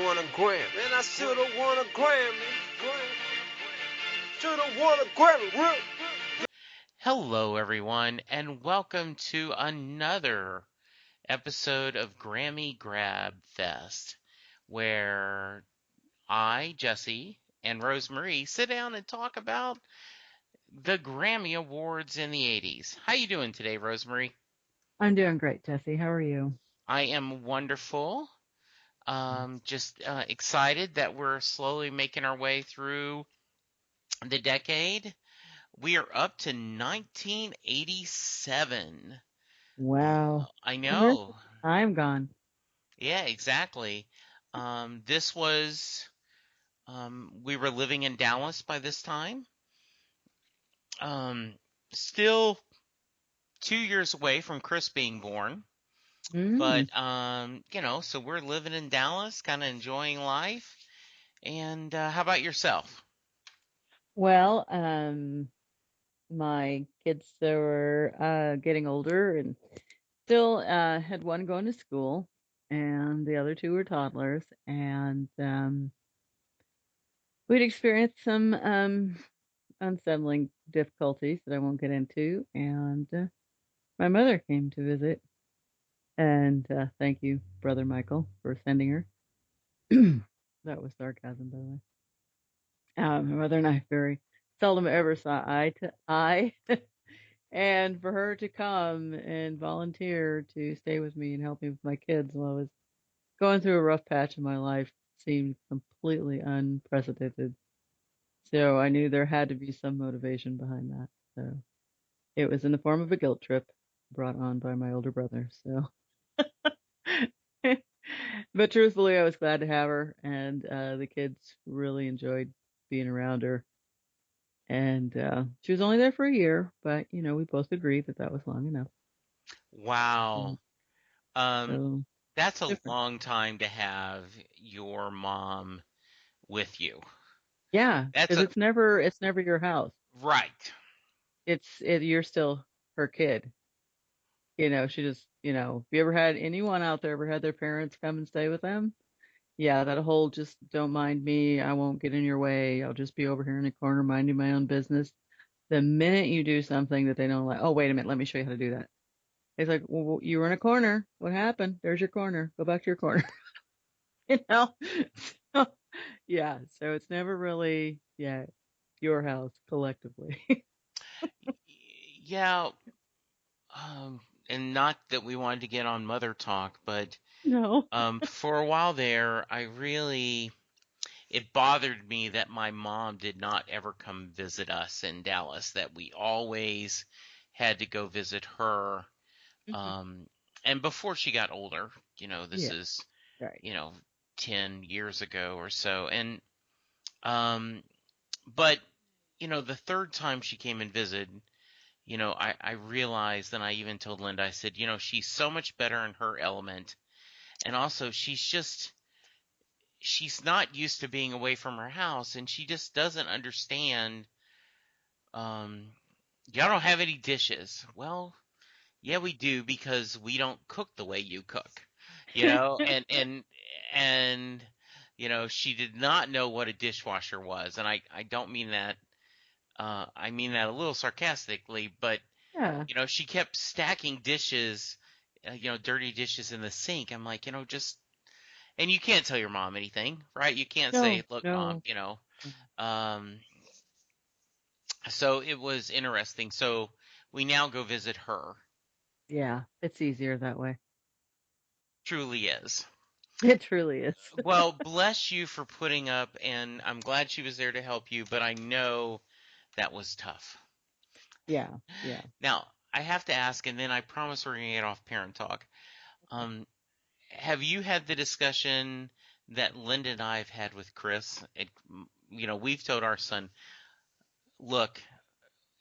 won a Grammy. Man, I should have won a Grammy. Should have won a Grammy. Hello, everyone, and welcome to another episode of Grammy Grabfest, where I, Jesse, and Rosemarie sit down and talk about the Grammy Awards in the 80s. How you doing today, Rosemarie? I'm doing great, Jesse. How are you? I am wonderful. Just excited that we're slowly making our way through the decade. We are up to 1987. Wow. I Where's know. the time gone? Yeah, exactly. This was, we were living in Dallas by this time. Um, Still 2 years away from Chris being born. Mm. But, so we're living in Dallas, kind of enjoying life. And how about yourself? Well, my kids were getting older and still had one going to school, and the other two were toddlers, and we'd experienced some unsettling difficulties that I won't get into, and my mother came to visit, and thank you, Brother Michael, for sending her. That was sarcasm, by the way. My mother and I very seldom ever saw eye to eye. And for her to come and volunteer to stay with me and help me with my kids while I was going through a rough patch in my life seemed completely unprecedented. So I knew there had to be some motivation behind that. So it was in the form of a guilt trip brought on by my older brother. So, but truthfully, I was glad to have her, and the kids really enjoyed being around her. And she was only there for a year, but we both agreed that that was long enough. Wow. Mm. Um, So that's a different. long time to have your mom with you. Yeah, That's because a it's never your house. right. You're still her kid. She just, if you ever had anyone out there ever had their parents come and stay with them, yeah, that whole just don't mind me, I won't get in your way, I'll just be over here in the corner minding my own business. The minute you do something that they don't like, oh, wait a minute, let me show you how to do that. It's like, well, you were in a corner. What happened? There's your corner. Go back to your corner. you know? So, yeah, so it's never really, yeah, your house collectively. Yeah, um, and not that we wanted to get on mother talk, but No. for a while there, it bothered me that my mom did not ever come visit us in Dallas, that we always had to go visit her. Mhm. Um, and before she got older, this Yeah, is, right. you know, 10 years ago or so. And, um, but, the third time she came and visited, I realized, and I even told Linda, I said, she's so much better in her element. And also, she's not used to being away from her house, and she just doesn't understand. Um, Y'all don't have any dishes. Well, yeah, we do because we don't cook the way you cook, and she did not know what a dishwasher was, and I don't mean that. I mean that a little sarcastically, but Yeah. she kept stacking dishes, dirty dishes in the sink. I'm like, just, and you can't tell your mom anything, right? You can't say, No, look, mom, no. um, so it was interesting. So we now go visit her. Yeah, it's easier that way. Truly is. It truly is. Well, bless you for putting up, and I'm glad she was there to help you, but I know that was tough. Yeah, yeah. Now, I have to ask, and then I promise we're going to get off parent talk. Um, have you had the discussion that Linda and I have had with Chris? We've told our son, look,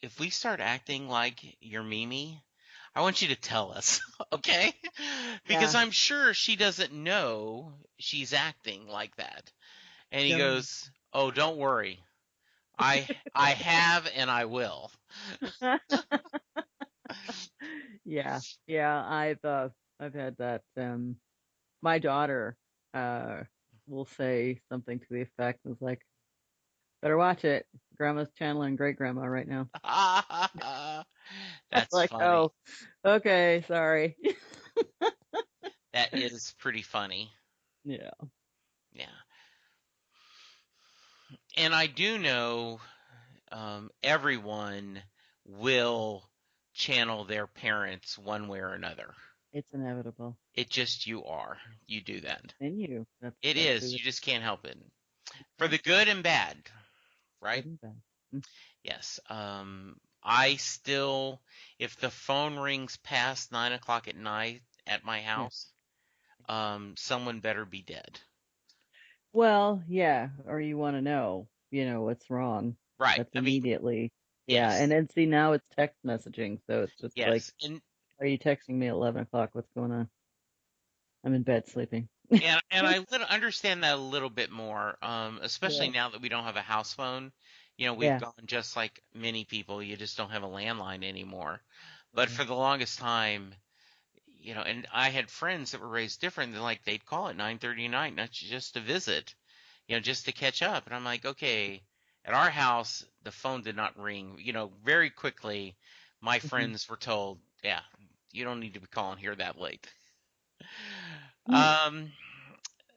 if we start acting like you're Mimi, I want you to tell us, okay? Because Yeah. I'm sure she doesn't know she's acting like that. And he No. goes, "Oh, don't worry. I have and I will." Yeah. Yeah, I've had that my daughter uh will say something to the effect of like, better watch it. Grandma's channeling great grandma right now. That's Like, funny. oh, okay, sorry. That is pretty funny. Yeah. Yeah. And I do know everyone will channel their parents one way or another. It's inevitable. It just you are. You do that. And you. It That's is. who You it just can't help it. For is. the good and bad, Good right? and bad. Mm, Yes. I still, if the phone rings past 9 o'clock at night at my yeah. house, someone better be dead. Well, yeah. Or you want to know, what's wrong. Right. That's I mean, immediately. Yeah. And yes, then see, now it's text messaging. So it's just like, yes, and are you texting me at 11 o'clock? What's going on? I'm in bed sleeping. and I understand that a little bit more, especially Yeah. now that we don't have a house phone. We've Yeah. gone just like many people. You just don't have a landline anymore. But Yeah. for the longest time, and I had friends that were raised different. Like they'd call at 9:30 at night, not just to visit, just to catch up. And I'm like, okay, at our house, the phone did not ring. Very quickly, my Hmm. friends were told, yeah, you don't need to be calling here that late. Mm, Um,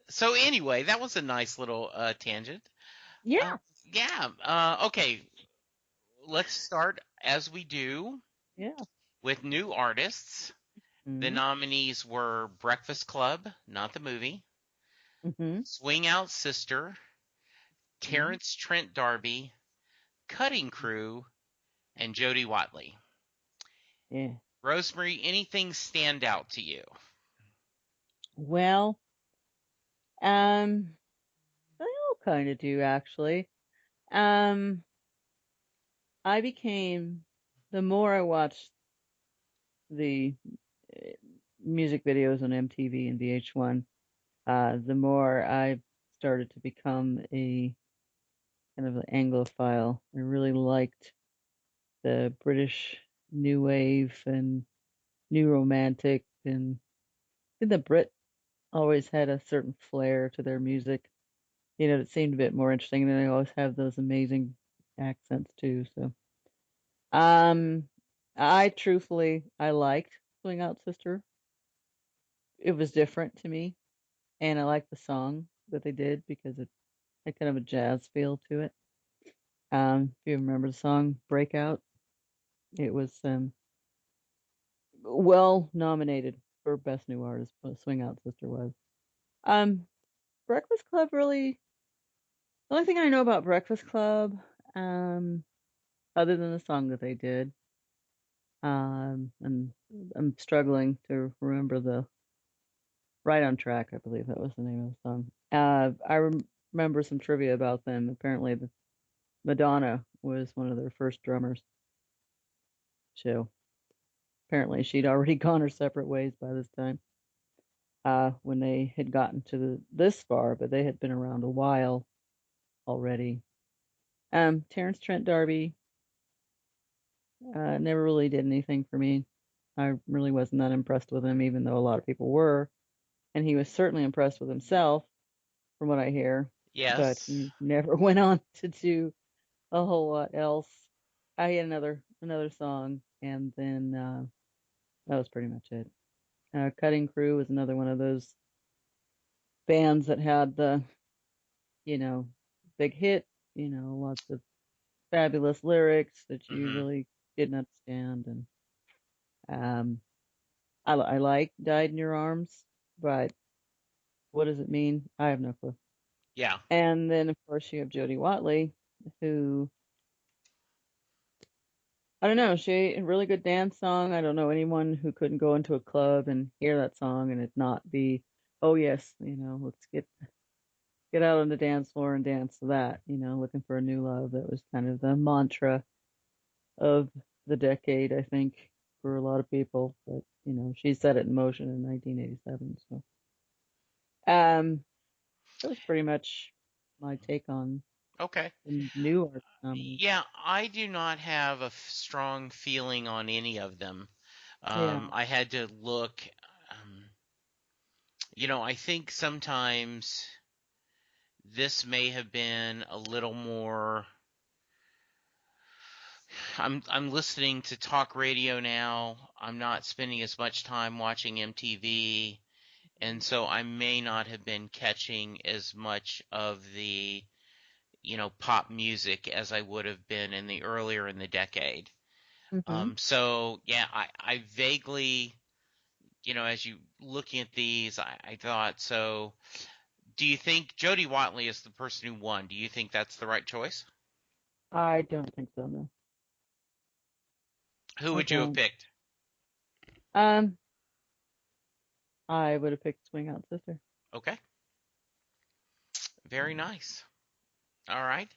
so anyway, that was a nice little tangent. Uh, yeah. yeah. Okay, let's start as we do Yeah. with new artists. The Mm-hmm. nominees were Breakfast Club, not the movie, Mm-hmm. Swing Out Sister, Mm-hmm. Terrence Trent D'Arby, Cutting Crew, and Jody Watley. Yeah. Rosemary, anything stand out to you? Well, they all kind of do actually. Um, I became, the more I watched the uh, music videos on MTV and VH1, the more I started to become a kind of an Anglophile. I really liked the British new wave and new romantic, and I think the Brit always had a certain flair to their music. It seemed a bit more interesting, and then they always have those amazing accents too. So, um, I liked Swing Out Sister. It was different to me, and I liked the song that they did because it had kind of a jazz feel to it. If you remember the song Breakout, it was well nominated for Best New Artist, but Swing Out Sister was. Um, Breakfast Club really, the only thing I know about Breakfast Club, um, other than the song that they did, and I'm struggling to remember the Right on Track, I believe that was the name of the song. Remember some trivia about them. Apparently, Madonna was one of their first drummers. So apparently, she'd already gone her separate ways by this time. When they had gotten to this far, but they had been around a while already. Terrence Trent D'Arby never really did anything for me. I really wasn't that impressed with him, even though a lot of people were, and he was certainly impressed with himself, from what I hear. But Yes. he never went on to do a whole lot else. I had another song, and then that was pretty much it. Cutting Crew was another one of those bands that had the you know big hit, lots of fabulous lyrics that you Hmm. really didn't understand, and um, I like Died in Your Arms, but what does it mean? I have no clue. Yeah. And then of course you have Jody Watley, who, I don't know, she a really good dance song. I don't know anyone who couldn't go into a club and hear that song and it not be, oh yes, let's get out on the dance floor and dance to that, looking for a new love. That was kind of the mantra of the decade, I think, for a lot of people. But she set it in motion in 1987. So that was pretty much my take on Okay. the new art nominees. Yeah, I do not have a strong feeling on any of them. Yeah. I had to look. Um, I think sometimes. this may have been a little more. I'm listening to talk radio now. I'm not spending as much time watching MTV, and so I may not have been catching as much of the, pop music as I would have been in the earlier in the decade. Mm-hmm. So yeah, I vaguely, as you looking at these, I thought so. Do you think Jody Watley is the person who won? Do you think that's the right choice? I don't think so, no. Who I would you have don't. picked? Um, I would have picked Swing Out Sister. Okay, very nice. All right.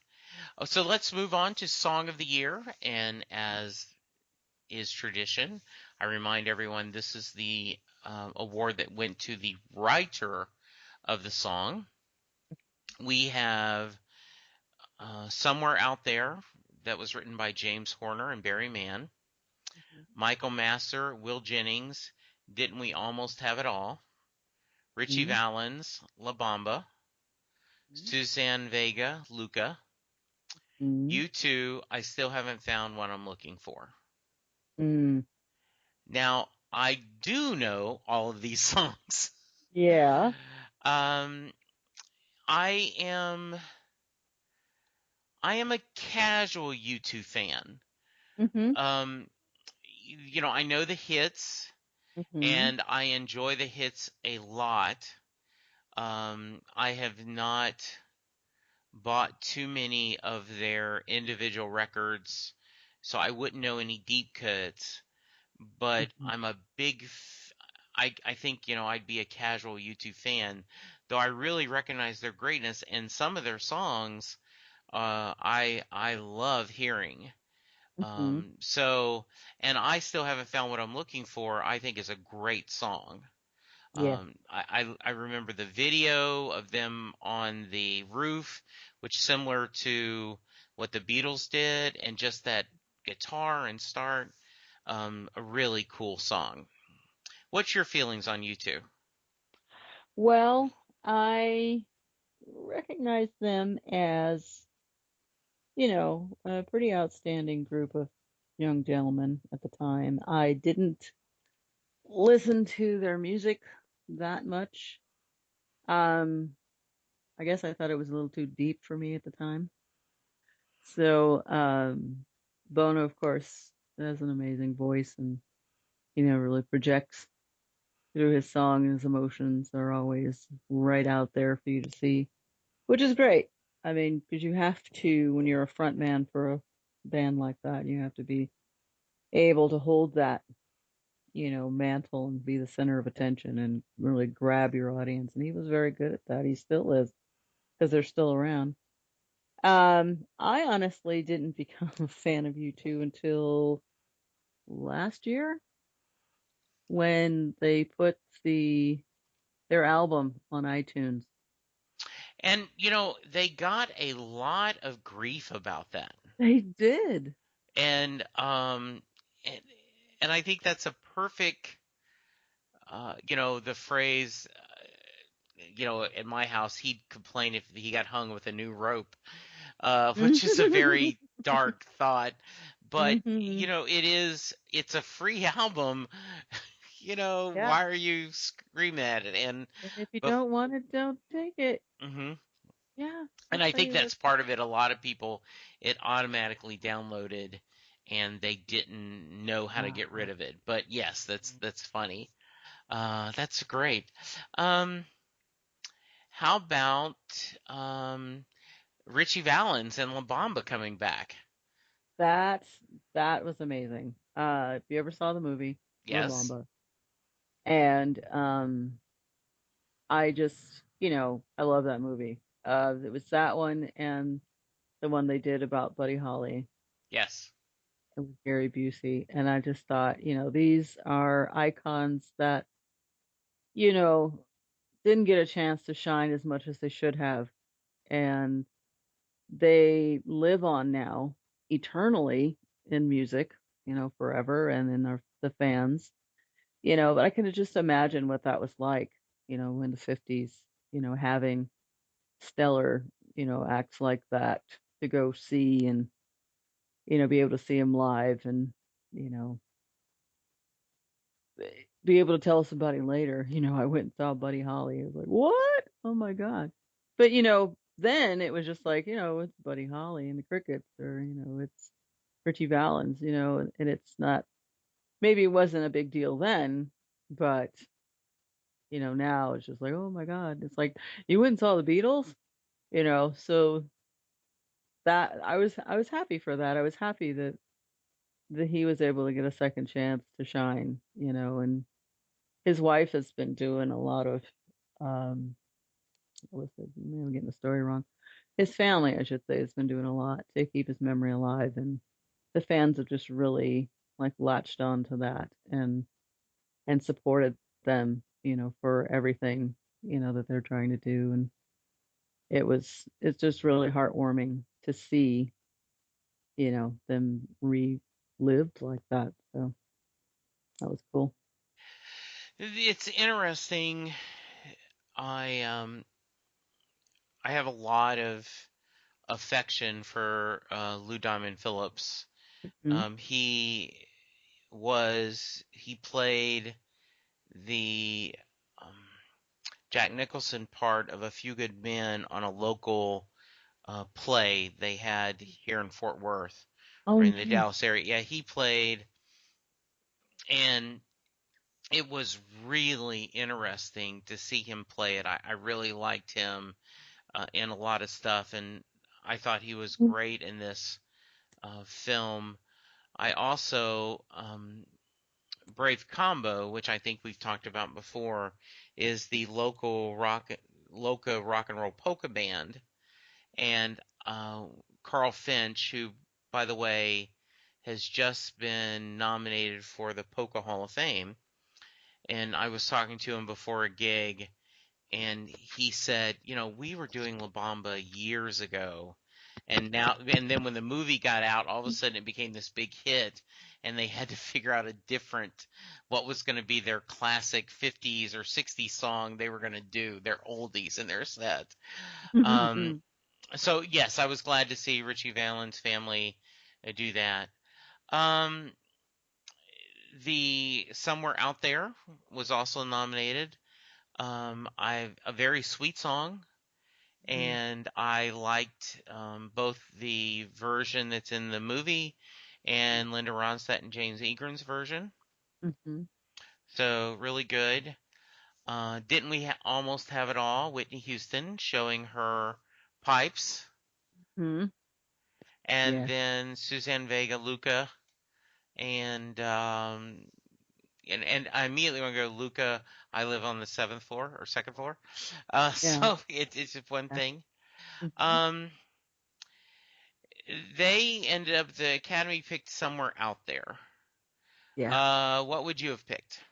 Oh, so let's move on to Song of the Year. And as is tradition, I remind everyone this is the award that went to the writer of the song. We have Somewhere Out There that was written by James Horner and Barry Mann. Michael Masser, Will Jennings, Didn't We Almost Have It All? Richie Mm-hmm. Valens, La Bamba. Suzanne Vega, Luca. Mm-hmm. U2, I Still Haven't Found What I'm Looking For. Mm. Now, I do know all of these songs. Yeah. Um, I am I am a casual U2 fan. Mm-hmm. Um, I know the hits Mm-hmm. and I enjoy the hits a lot. I have not bought too many of their individual records, so I wouldn't know any deep cuts, but Mm-hmm. I'm a I think, I'd be a casual U2 fan, though I really recognize their greatness and some of their songs, I love hearing. Mm-hmm. So, and I Still Haven't Found What I'm Looking For, I think is a great song. Yeah. I remember the video of them on the roof, which is similar to what the Beatles did, and just that guitar and start, a really cool song. What's your feelings on U2? Well, I recognize them as, a pretty outstanding group of young gentlemen at the time. I didn't listen to their music that much. Um, I guess I thought it was a little too deep for me at the time. So, Bono, of course, has an amazing voice and, really projects through his song, and his emotions are always right out there for you to see, which is great. I mean, because you have to, when you're a front man for a band like that, you have to be able to hold that, mantle and be the center of attention and really grab your audience. And he was very good at that. He still is, because they're still around. I honestly didn't become a fan of U2 until last year when they put their album on iTunes. And they got a lot of grief about that. They did. And and, and I think that's a perfect the phrase in my house he'd complain if he got hung with a new rope, which is a very dark thought, but Hmm. it's a free album. Yeah. Why are you screaming at it? And And if you but don't want it, don't take it. hmm Yeah, and that's I how think you live. that's part of it. A lot of people, it automatically downloaded and they didn't know how to get rid Wow. of it. But yes, that's funny. That's great. Um, how about um, Richie Valens and La Bamba coming back? That's that was amazing. If you ever saw the movie La Yes. Bamba, and I just, I love that movie. It was that one and the one they did about Buddy Holly Yes. and with Gary Busey, and I just thought, these are icons that, you know, didn't get a chance to shine as much as they should have, and they live on now eternally in music, forever, and in the fans, but I can just imagine what that was like, in the 50s, having stellar, acts like that to go see and, be able to see him live and, you know, be able to tell somebody later, I went and saw Buddy Holly. It was like, what? Oh my God. But, then it was just like, it's Buddy Holly and the Crickets or, it's Richie Valens, and it's not, maybe it wasn't a big deal then, but, now it's just like, oh my God. It's like, you went and saw the Beatles, so that I was happy for that. I was happy that he was able to get a second chance to shine, and his wife has been doing a lot of um what's it? Maybe I'm getting the story wrong. His family, I should say, has been doing a lot to keep his memory alive, and the fans have just really like latched on to that and supported them, for everything, that they're trying to do. And it's just really heartwarming to see, them relived like that. So that was cool. It's interesting. I I have a lot of affection for Lou Diamond Phillips. Mhm. He played the um, Jack Nicholson part of A Few Good Men on a local play they had here in Fort Worth Oh, or in the nice. Dallas area. Yeah, he played, and it was really interesting to see him play it. I really liked him in a lot of stuff, and I thought he was great in this film. I also Brave Combo, which I think we've talked about before, is the local rock and roll polka band, and Carl Finch, who, by the way, has just been nominated for the Polka Hall of Fame. And I was talking to him before a gig, and he said, we were doing La Bamba years ago, and then when the movie got out, all of a sudden it became this big hit, and they had to figure out what was going to be their classic 50s or 60s song they were going to do, their oldies in their set. Um, so yes, I was glad to see Richie Valens' family do that. Um, the Somewhere Out There was also nominated. A very sweet song, and I liked both the version that's in the movie and Linda Ronstadt and James Egren's version. Mhm. So really good. Didn't we almost have it all? Whitney Houston showing her pipes, Mhm. and Yeah. then Suzanne Vega, Luca, and and I immediately want to go Luca. I live on the seventh floor or second floor, Yeah. so it's just one Yeah. thing. Mhm. Um, they ended up the Academy picked Somewhere Out There. Yeah. What would you have picked?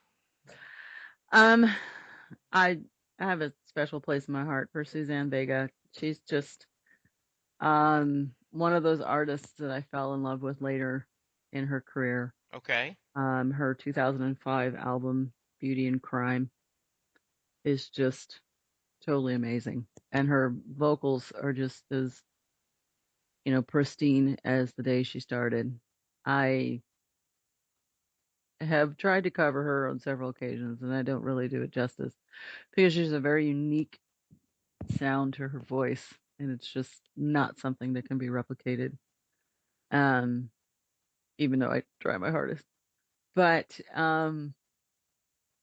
Um, I I have a special place in my heart for Suzanne Vega. She's just one of those artists that I fell in love with later in her career. Okay. Her 2005 album Beauty and Crime is just totally amazing, and her vocals are just as, pristine as the day she started. I have tried to cover her on several occasions, and I don't really do it justice because she's a very unique sound to her voice, and it's just not something that can be replicated. Um, Even though I try my hardest, but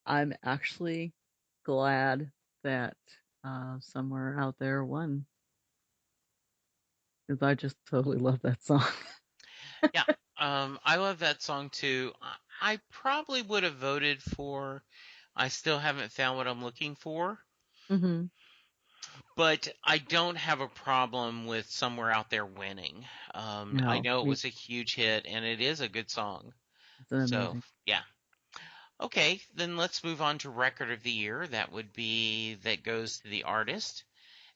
I'm actually glad that Somewhere Out There won because I just totally love that song. Yeah. I love that song too. I probably would have voted for I Still Haven't Found What I'm Looking For, Hmm. but I don't have a problem with Somewhere Out There winning. I No, know it was a huge hit and it is a good song. it's an So, amazing. yeah. Okay, then let's move on to Record of the Year. That goes to the artist.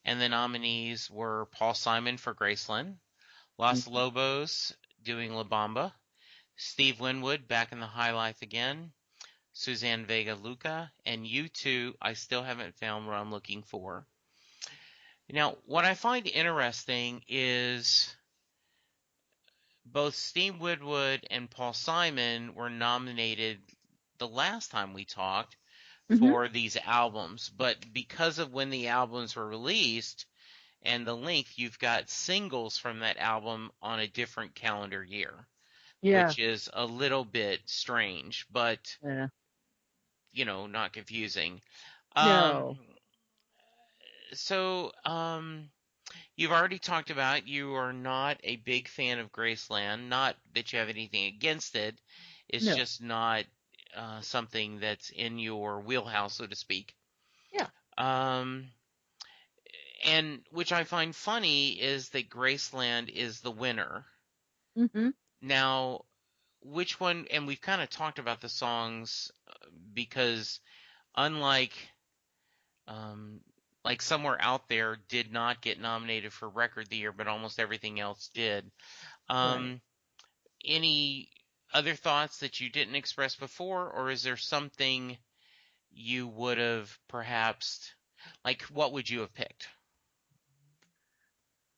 And the nominees were Paul Simon for Graceland, Los Mhm. Lobos doing La Bamba, Steve Winwood back in the High Life again, Suzanne Vega Luca, and U2 I Still Haven't Found What I'm Looking For. Now, what I find interesting is both Steve Winwood and Paul Simon were nominated the last time we talked Hmm. for these albums, but because of when the albums were released and the length, you've got singles from that album on a different calendar year, Yeah. which is a little bit strange, but Yeah. not confusing. Um, No. so, you've already talked about you are not a big fan of Graceland. Not that you have anything against it. It's No. just not something that's in your wheelhouse, so to speak. Yeah. Um, and which I find funny is that Graceland is the winner. Hmm. Now, which one? And we've kind of talked about the songs because unlike um, like Somewhere Out There did not get nominated for Record of the Year, but almost everything else did. Right. Um, any other thoughts that you didn't express before, or is there something you would have perhaps, like, what would you have picked?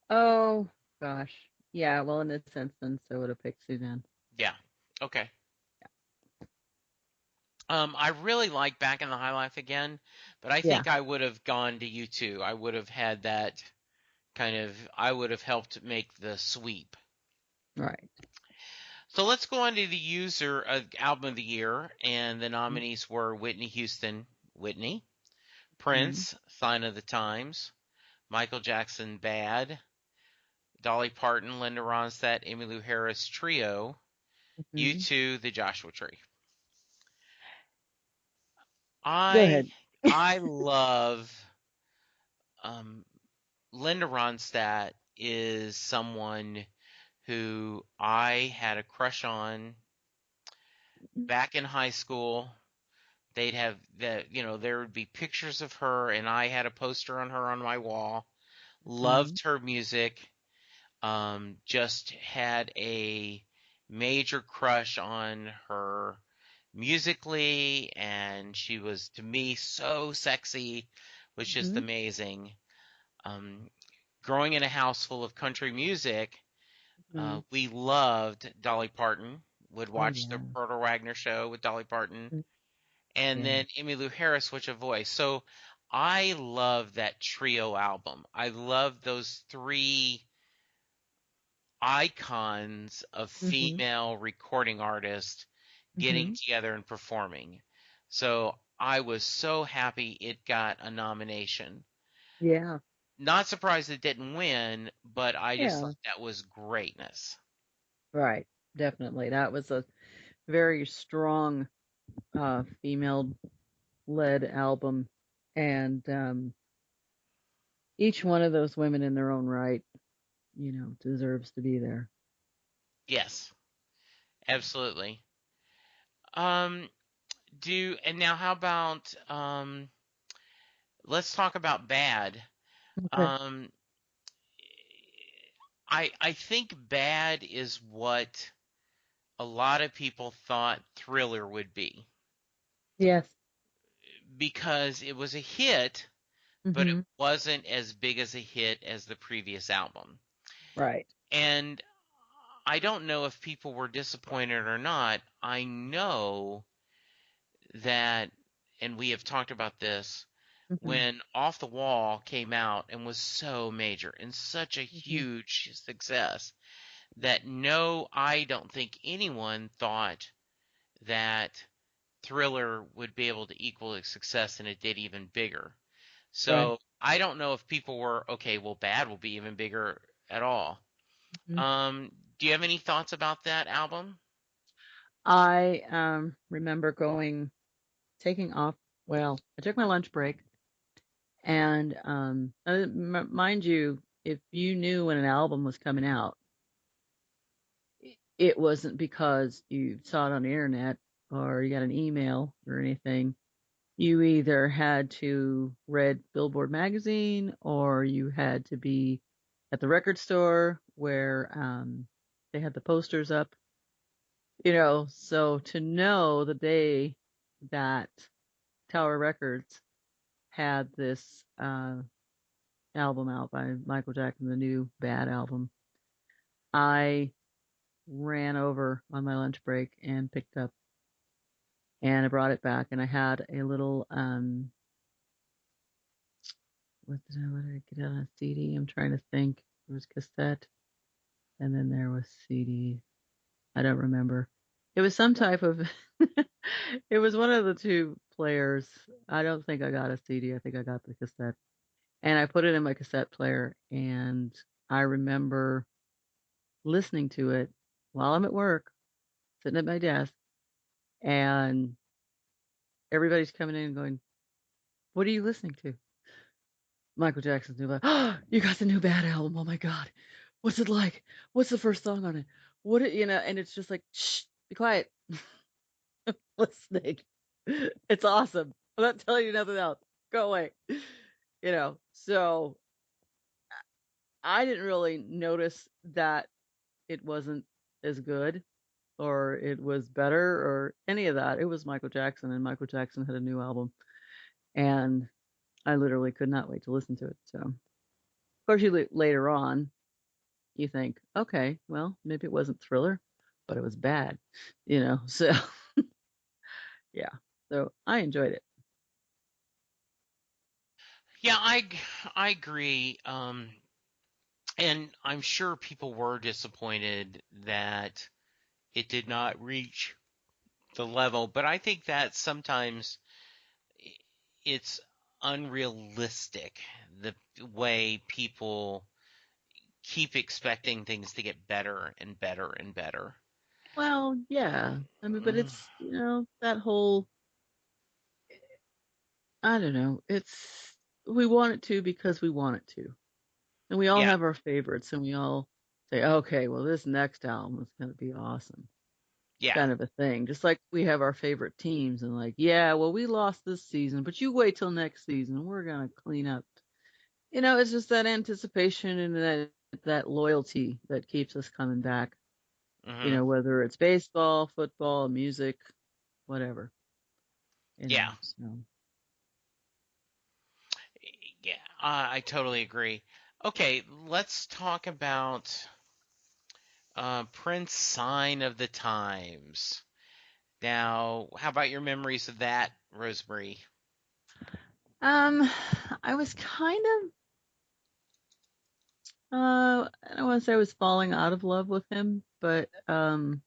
Oh gosh. Yeah. Well, in this instance, I would have picked Suzanne. Yeah. Okay. I really like Back in the High Life again, but I Yeah. think I would have gone to you too. I would have had that I would have helped make the sweep. Right. So let's go on to the user album of the year, and the nominees were Whitney Houston, Whitney, Mm-hmm. Prince, Sign of the Times, Michael Jackson, Bad, Dolly Parton, Linda Ronstadt, Emmylou Harris Trio, Hmm. U2, The Joshua Tree. Go I ahead. I love um, Linda Ronstadt is someone who I had a crush on back in high school. They'd have there would be pictures of her, and I had a poster on her on my wall. Hmm. Loved her music. Just had a major crush on her musically, and she was to me so sexy, was just Hmm. amazing. Um, Growing in a house full of country music, Hmm. we loved Dolly Parton. Would Oh watch the yeah. Berto Wagner show with Dolly Parton, Mm. and Yeah. then Emmylou Harris, which a voice. So I love that trio album. I love those three icons of Hmm. female recording artists getting Hmm. together and performing. So I was so happy it got a nomination. Yeah. Not surprised it didn't win, but I just Yeah. thought that was greatness. Right. Definitely. That was a very strong female led album, and each one of those women in their own right, deserves to be there. Yes, absolutely. Um, and now how about let's talk about Bad. Okay. Um, I think Bad is what a lot of people thought Thriller would be Yes. because it was a hit, but it Hmm. wasn't as big as a hit as the previous album. Right. And I don't know if people were disappointed or not. I know that, and we have talked about this, Hmm. when Off the Wall came out and was so major and such a Hmm. huge success that no, I don't think anyone thought that Thriller would be able to equal its success, and it did even bigger. Right. So I don't know if people were okay, well, Bad will be even bigger at all. Hmm. Do you have any thoughts about that album? I remember taking off. Well, I took my lunch break, and mind you, if you knew when an album was coming out, it wasn't because you saw it on the internet or you got an email or anything. You either had to read Billboard magazine or you had to be at the record store where they had the posters up, so to know the day that Tower Records had this album out by Michael Jackson, the new Bad album, I ran over on my lunch break and picked up, and I brought it back, and I had a little what did I get on a CD? I'm trying to think. There was cassette, and then there was CD. I don't remember. It was some type of. It was one of the two players. I don't think I got a CD. I think I got the cassette, and I put it in my cassette player, and I remember listening to it while I'm at work, sitting at my desk, and everybody's coming in and going, "What are you listening to?" Michael Jackson's new album. Oh, you got the new Bad album. Oh my God. What's it like? What's the first song on it? And it's just like, shh, be quiet. Listening. It's awesome. I'm not telling you nothing else. Go away. So I didn't really notice that it wasn't as good or it was better or any of that. It was Michael Jackson, and Michael Jackson had a new album, and I literally could not wait to listen to it. So, of course, later on, you think, okay, well, maybe it wasn't Thriller, but it was bad, So, yeah. So I enjoyed it. Yeah, I agree. And I'm sure people were disappointed that it did not reach the level, but I think that sometimes it's unrealistic the way people keep expecting things to get better and better and better. Well, yeah. I mean, but Mm, it's, that whole, I don't know, we want it to because we want it to. And we all yeah, have our favorites, and we all say, okay, well, this next album is going to be awesome, yeah. kind of a thing. Just like we have our favorite teams, and like, yeah, well, we lost this season, but you wait till next season. We're going to clean up. It's just that anticipation and that loyalty that keeps us coming back. Hmm. Whether it's baseball, football, music, whatever. Yeah, So. yeah. I totally agree. Okay, let's talk about Prince Sign of the Times. Now, how about your memories of that, Rosemary? Um, I was kind of, I don't want to say I was falling out of love with him, but, well,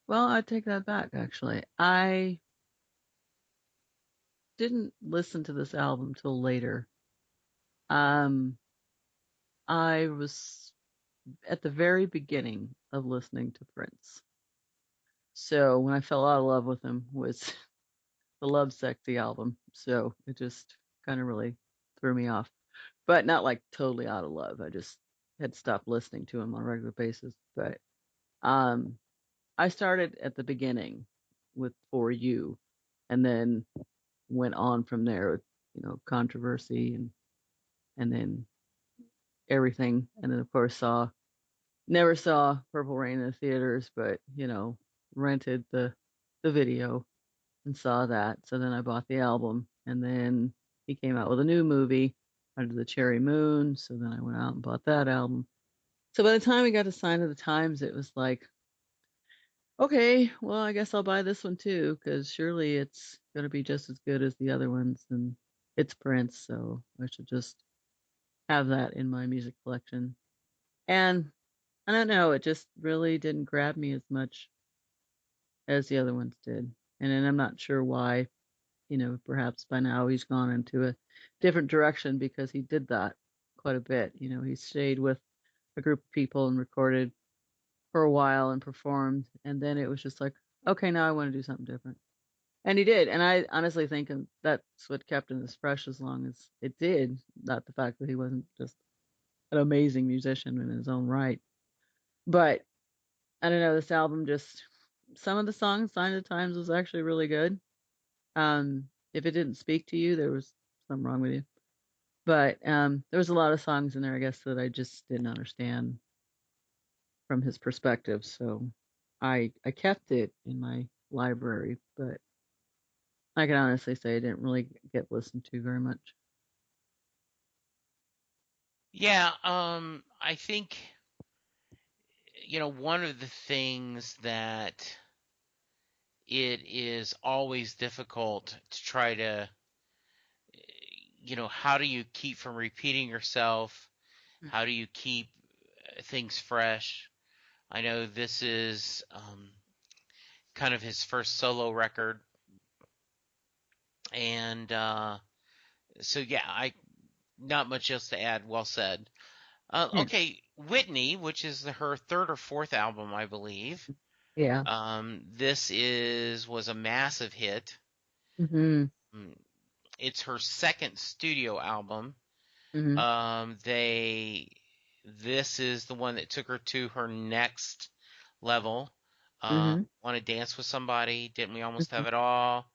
I take that back, actually. I didn't listen to this album till later. Um, I was at the very beginning of listening to Prince. So when I fell out of love with him was the Love Sexy album. So it just kind of really threw me off. But not like totally out of love. I just had stopped listening to him on a regular basis. But um I started at the beginning with For You, and then went on from there with, Controversy, and then everything. And then of course never saw Purple Rain in the theaters, but rented the video and saw that. So then I bought the album, and then he came out with a new movie, Under the Cherry Moon. So then I went out and bought that album. So by the time we got to Sign of the Times, it was like, okay, well, I guess I'll buy this one too, because surely it's going to be just as good as the other ones. And it's Prince, so I should just have that in my music collection. And I don't know, it just really didn't grab me as much as the other ones did. And then I'm not sure why. Perhaps by now he's gone into a different direction because he did that quite a bit. He stayed with a group of people and recorded for a while and performed, and then it was just like, okay, now I want to do something different. And he did, and I honestly think that's what kept him as fresh as long as it did, not the fact that he wasn't just an amazing musician in his own right. But I don't know, this album just, some of the songs, Sign of the Times, was actually really good. If it didn't speak to you, there was something wrong with you. But there was a lot of songs in there, I guess, that I just didn't understand from his perspective. So I kept it in my library, but I can honestly say I didn't really get listened to very much. Yeah, I think, one of the things that it is always difficult to try to, how do you keep from repeating yourself? How do you keep things fresh? I know this is kind of his first solo record, and so yeah, I not much else to add. Well said. Yeah. Okay, Whitney, which is her third or fourth album, I believe. Yeah. This was a massive hit. Mm-hmm. Mm, It's her second studio album. Mm-hmm. They This is the one that took her to her next level. Mm-hmm. Want to Dance with Somebody? Didn't we almost Mm-hmm. have it all?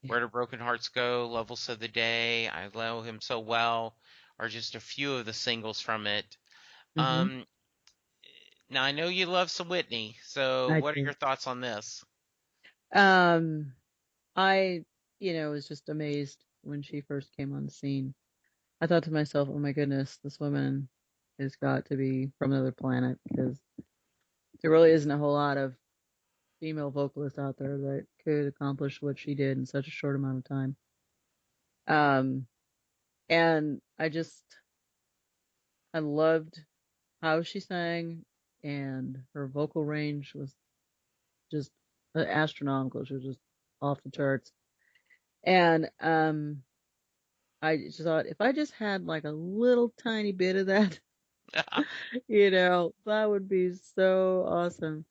Yeah. Where Do Broken Hearts Go? Love Will Save the Day. I Love Him So Well are just a few of the singles from it. Mm-hmm. Um, Now I know you love some Whitney, so I what are do. your thoughts on this? Um, I, was just amazed when she first came on the scene. I thought to myself, oh my goodness, this woman has got to be from another planet because there really isn't a whole lot of female vocalists out there that could accomplish what she did in such a short amount of time. Um, and I loved how she sang, and her vocal range was just astronomical. She was just off the charts. And I just thought if I just had like a little tiny bit of that, that would be so awesome.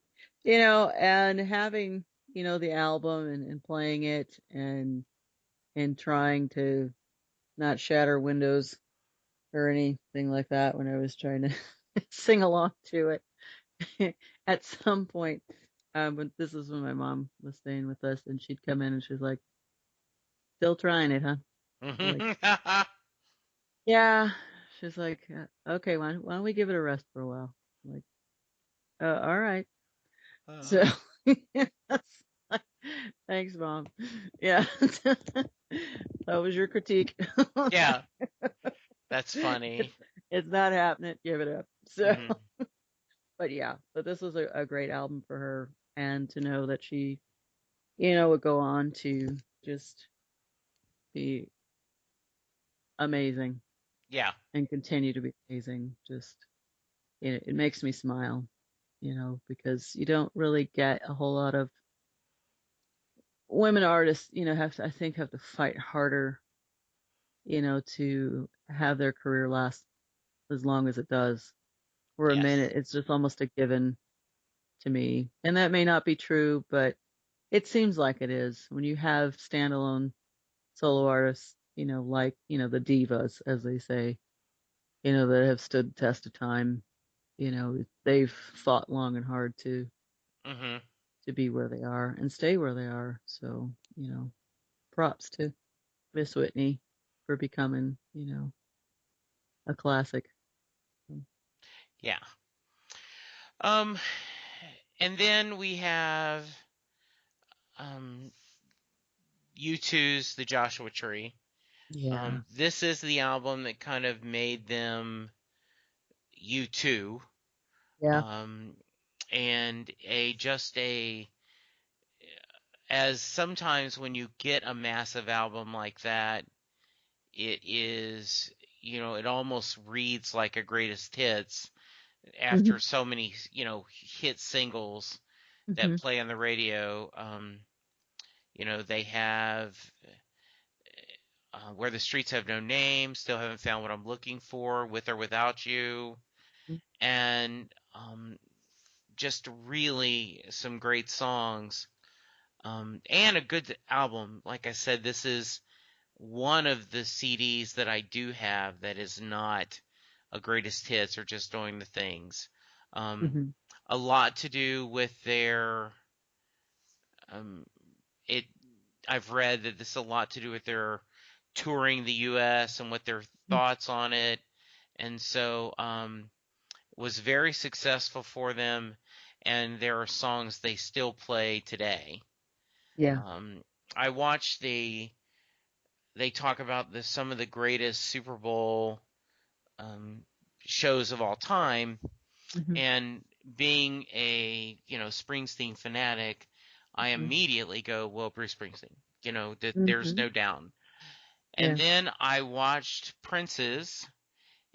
And having, the album and playing it and trying to not shatter windows or anything like that when I was trying to sing along to it. At some point, when this is when my mom was staying with us, and she'd come in and she's like, "Still trying it, huh?" Like, yeah. She's like, "Okay, why don't we give it a rest for a while?" I'm like, all right. So, that's like, thanks, mom. Yeah, that was your critique. Yeah, that's it's funny. it's not happening. Give it up. So, Hmm. but yeah, but this was a great album for her, and to know that she, would go on to just be amazing Yeah. and continue to be amazing. Just it makes me smile, because you don't really get a whole lot of women artists, I think have to fight harder, to have their career last as long as it does. For a minute, Yes. it's just almost a given to me. And that may not be true, but it seems like it is when you have standalone solo artists, like, the divas, as they say, that have stood the test of time. They've fought long and hard Hmm. to be where they are and stay where they are. So, props to Miss Whitney for becoming, a classic. Yeah. Um, and then we have um U2's The Joshua Tree. Yeah. This is the album that kind of made them U2. Yeah. Um, and as sometimes when you get a massive album like that, it is, it almost reads like a greatest hits Hmm. after so many, hit singles that Hmm. play on the radio. They have Where the Streets Have No Name, Still Haven't Found What I'm Looking For, With or Without You, and just really some great songs, and a good album. Like I said, this is one of the CDs that I do have that is not a greatest hits or just doing the things. Um, Hmm. a lot to do with their um, it. I've read that this is a lot to do with their touring the U.S. and what their thoughts on it, and so was very successful for them. And there are songs they still play today. Yeah. Um, I watched they talk about some of the greatest Super Bowl um, shows of all time. Mhm. And being a, Springsteen fanatic, I Mhm. immediately go, well, Bruce Springsteen. There's Mhm. no doubt. And Yeah. then I watched Prince's,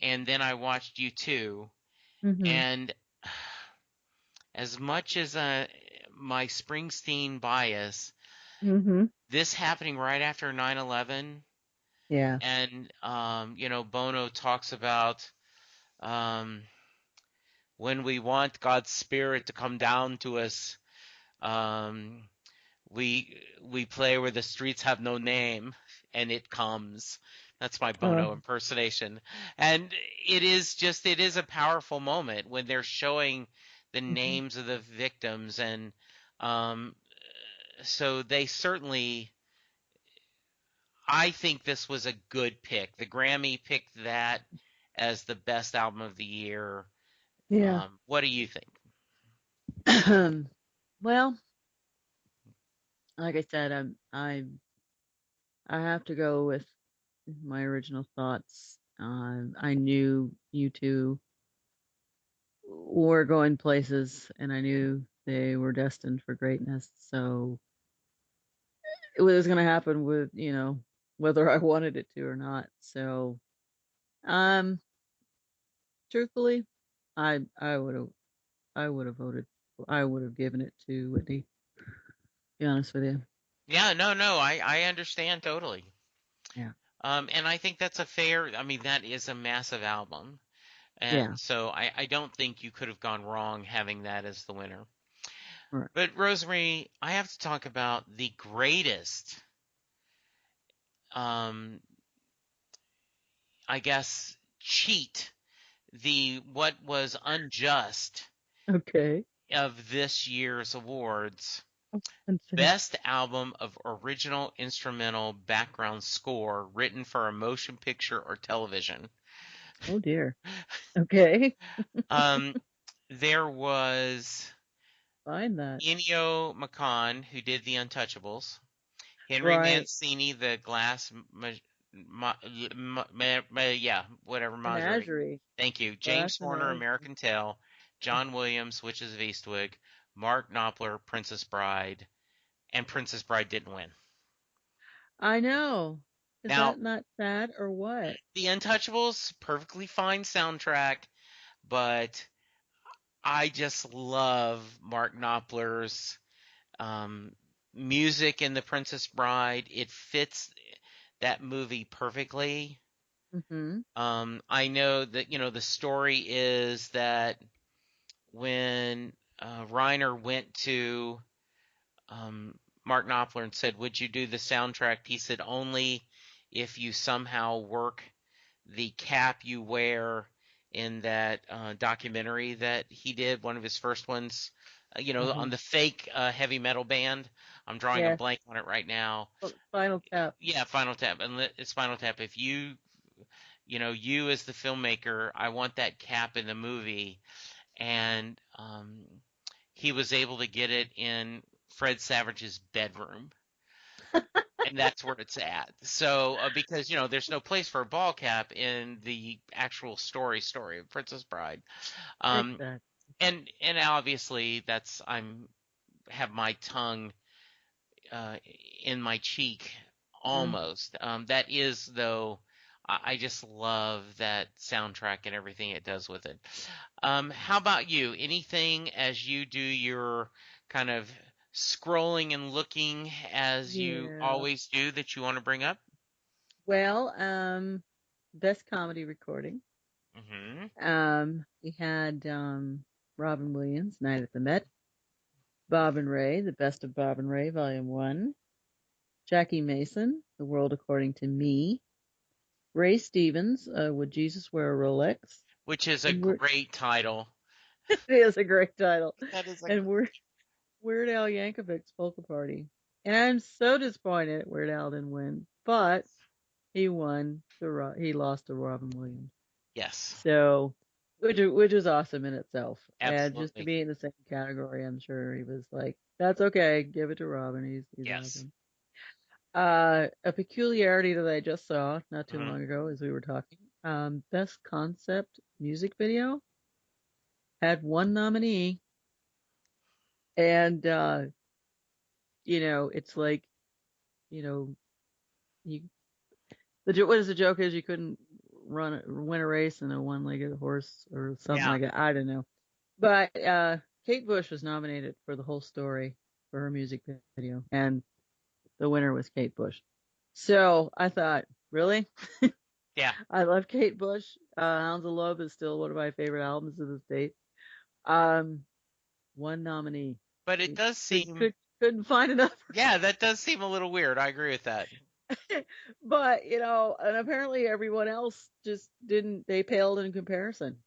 and then I watched U2, Mhm. and as much as my Springsteen bias, Mhm. this happening right after 9/11, Yeah. and Bono talks about um, when we want God's spirit to come down to us, um, we play where the streets have no name, and it comes. That's my Uh, Bono impersonation. And it is a powerful moment when they're showing the mhm. names of the victims. And um, so they certainly, I think this was a good pick. The Grammy picked that as the best album of the year. Yeah. What do you think? Well, like I said, I have to go with my original thoughts. I knew you two were going places, and I knew they were destined for greatness. So it was going to happen with, whether I wanted it to or not. So, um, truthfully, I would have voted. I would have given it to Whitney. Be honest with you. Yeah, no, I understand totally. Yeah. And I think that's a fair, I mean, that is a massive album. Yeah. And so I don't think you could have gone wrong having that as the winner. Right. But Rosemary, I have to talk about the greatest, um, I guess, cheat, the what was unjust Okay. of this year's awards. Let's see. Best album of original instrumental background score written for a motion picture or television. Oh dear. Okay. Um, there was Find that. Ennio Morricone, who did The Untouchables, Henry Right. Mancini, the glass, yeah, whatever, Maserati. Menagerie. Thank you. Glass James Horner, menagerie. American Tail, John Williams, Witches of Eastwick, Mark Knopfler, Princess Bride, and Princess Bride didn't win. I know. Is Now, that not sad or what? The Untouchables, perfectly fine soundtrack, but I just love Mark Knopfler's um, music in The Princess Bride. It fits that movie perfectly. Mm-hmm. I know that, the story is that when Reiner went to um, Mark Knopfler and said, "Would you do the soundtrack?" He said, "Only if you somehow work the cap you wear in that documentary that he did, one of his first ones, Uh-huh. on the fake heavy metal band. I'm drawing a Yes. blank on it right now. Spinal Tap. Yeah, Final Tap. And it's Final Tap. If you as the filmmaker, I want that cap in the movie. And he was able to get it in Fred Savage's bedroom. And that's where it's at. So, because there's no place for a ball cap in the actual story of Princess Bride. Um, Exactly. and obviously that's I'm have my tongue uh, in my cheek Mm. almost. That is though. I just love that soundtrack and everything it does with it. How about you? Anything as you do your kind of scrolling and looking as you Yeah. always do that you want to bring up? Well, best comedy recording. Hmm. We had Robin Williams, Night at the Met, Bob and Ray, The Best of Bob and Ray, Volume 1, Jackie Mason, The World According to Me, Ray Stevens, Would Jesus Wear a Rolex? Which is a And we're, great title. it is a great title. That is a And great. Weird Al Yankovic's Polka Party. And I'm so disappointed Weird Al didn't win, but he won. He lost to Robin Williams. Yes, So, which is awesome in itself. And just to absolutely. be in the same category, I'm sure he was like, "That's okay, give it to Robin. He's Yes. awesome." A peculiarity that I just saw not too Hmm. long ago as we were talking. Best Concept Music Video, had one nominee, and it's like, you know, you what is the joke is you couldn't win a race in a one-legged horse or something Yeah. like that. I don't know. But Kate Bush was nominated for the whole story for her music video, and the winner was Kate Bush. So I thought, really? Yeah. I love Kate Bush. Hounds of Love is still one of my favorite albums of this date. Um, One nominee. But it does seem, Couldn't find enough. yeah, that does seem a little weird. I agree with that. But, and apparently everyone else just didn't, they paled in comparison.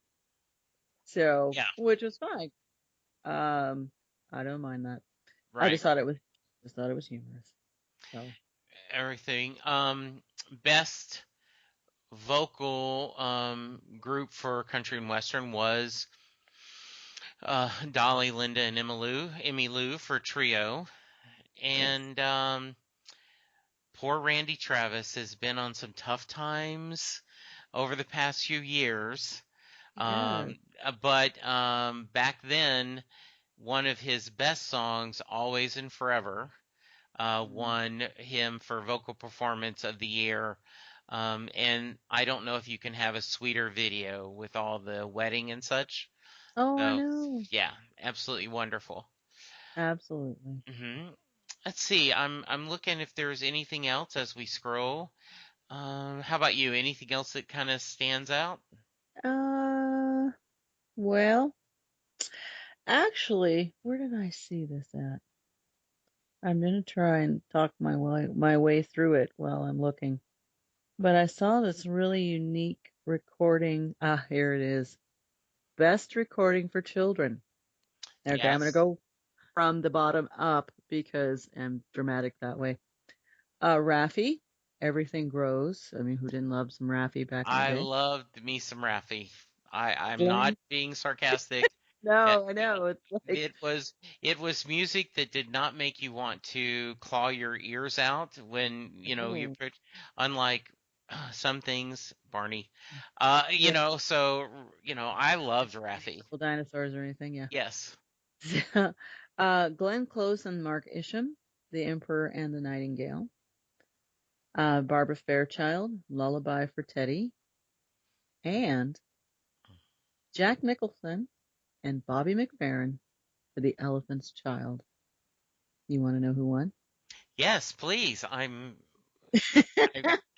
So, Yeah. which was fine. I don't mind that. I Right. just thought it was humorous. So, Everything. Best vocal group for country and western was Dolly, Linda, and Emmy Lou for trio. yes. And poor Randy Travis has been on some tough times over the past few years. Yeah. But back then, one of his best songs, Always and Forever, won him for vocal performance of the year. And I don't know if you can have a sweeter video with all the wedding and such. Oh, I So, know. yeah, absolutely wonderful. Absolutely. Let's see. I'm looking if there's anything else as we scroll. How about you? Anything else that kind of stands out? Uh, well, actually, where did I see this at? I'm gonna try and talk my way through it while I'm looking. But I saw this really unique recording. Ah, here it is. Best recording for children. Okay, I'm gonna Yes. go from the bottom up because I'm dramatic that way. Raffi, Everything Grows. I mean, who didn't love some Raffi back in the I day? loved me some Raffi. I'm not Glenn. being sarcastic. Uh, No, I know. It's like, it was music that did not make you want to claw your ears out when you oh, put, unlike some things, Barney. yeah, So I loved Raffi. little dinosaurs or anything, yeah. Yes. Glenn Close and Mark Isham, The Emperor and the Nightingale. Barbara Fairchild, Lullaby for Teddy. And Jack Nicholson and Bobby McFerrin for The Elephant's Child. You want to know who won? Yes, please. I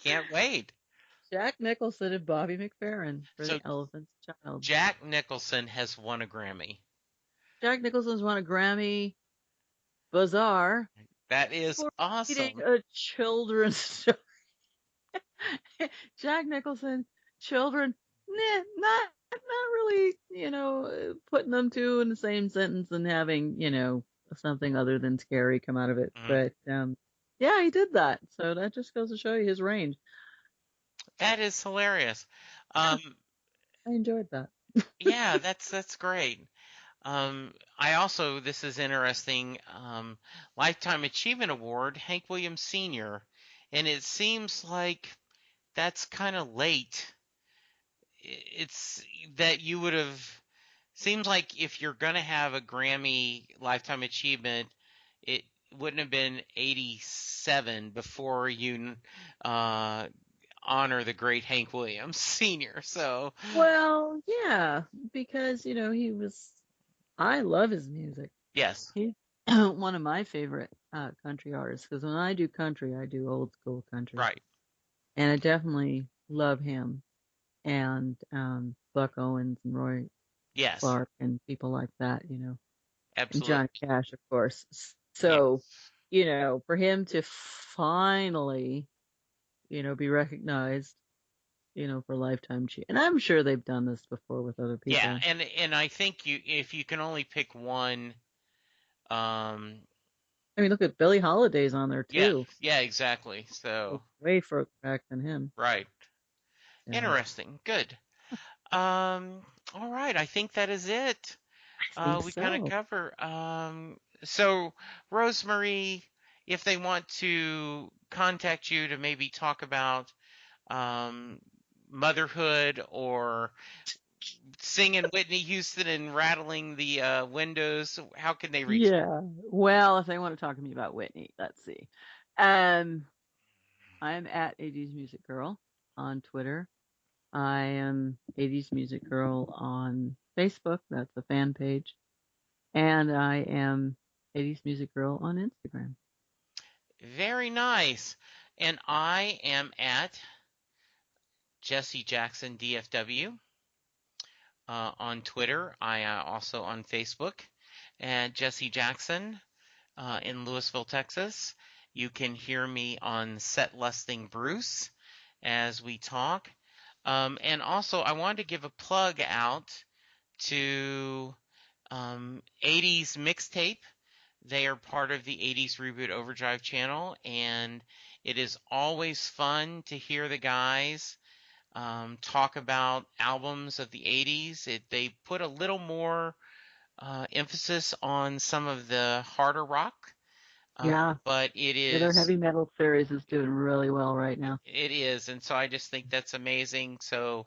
can't wait. Jack Nicholson and Bobby McFerrin for So The Elephant's Child. Jack Nicholson has won a Grammy. Jack Nicholson's won a Grammy. Bizarre. That is For reading awesome. a children's story. Jack Nicholson, children, not really, putting them two in the same sentence and having, something other than scary come out of it. Mhm. But yeah, he did that. So that just goes to show you his range. That is hilarious. Yeah, Um, I enjoyed that. yeah, that's great. I also, this is interesting, Lifetime Achievement Award, Hank Williams Sr. And it seems like that's kind of late. It's that you would have, seems like if you're going to have a Grammy Lifetime Achievement, it wouldn't have been 87 before you uh, honor the great Hank Williams Sr. So, Well, yeah, because, I love his music. yes, He's one of my favorite country artists because when I do country, I do old school country. right. And I definitely love him and Buck Owens and Roy Yes, Clark and people like that, and Johnny absolutely. Cash, of course. Yes. So, for him to finally, be recognized, for Lifetime Achievement. And I'm sure they've done this before with other Yeah, people. and I think if you can only pick one, um, I mean, look at Billie Holiday's on there yeah, too. yeah, exactly. So, Way further back than him. right. So Interesting. Good. All right. I think that is it. I think We kind of so. cover. So Rosemary, if they want to contact you to maybe talk about um motherhood or singing Whitney Houston and rattling the windows, how can they reach? Yeah. Well, if they want to talk to me about Whitney, let's see. I'm at 80's Music Girl on Twitter. I am 80's Music Girl on Facebook. That's a fan page. And I am 80's Music Girl on Instagram. Very nice. And I am at Jesse Jackson DFW on Twitter. I also on Facebook, and Jesse Jackson in Louisville, Texas. You can hear me on Set Lusting Bruce as we talk. And also, I wanted to give a plug out to 80's Mixtape. They are part of the 80's Reboot Overdrive channel, and it is always fun to hear the guys talk about albums of the 80's. They put a little more emphasis on some of the harder rock, Yeah. but it Their is. heavy metal series is doing really well right now. It is, and so I just think that's amazing. So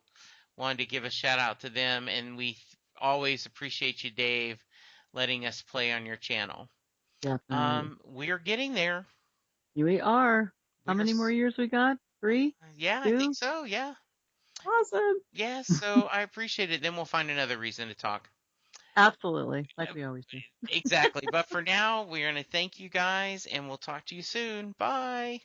wanted to give a shout out to them, and we always appreciate you, Dave, letting us play on your channel. Definitely. We are getting there. Here we are. How We are, many more years we got? 3? yeah, I 2? think so. Yeah, Awesome. yeah. So I appreciate it. Then we'll find another reason to talk. Absolutely. Like we always do. Exactly. But for now, we're going to thank you guys, and we'll talk to you soon. Bye.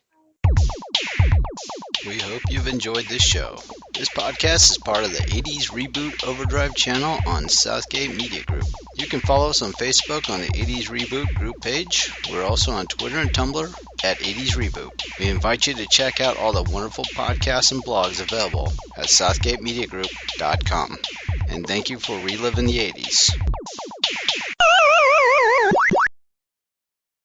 We hope you've enjoyed this show. This podcast is part of the 80's Reboot Overdrive channel on Southgate Media Group. You can follow us on Facebook on the 80's Reboot group page. We're also on Twitter and Tumblr at 80's Reboot. We invite you to check out all the wonderful podcasts and blogs available at southgatemediagroup.com. And thank you for reliving the 80s.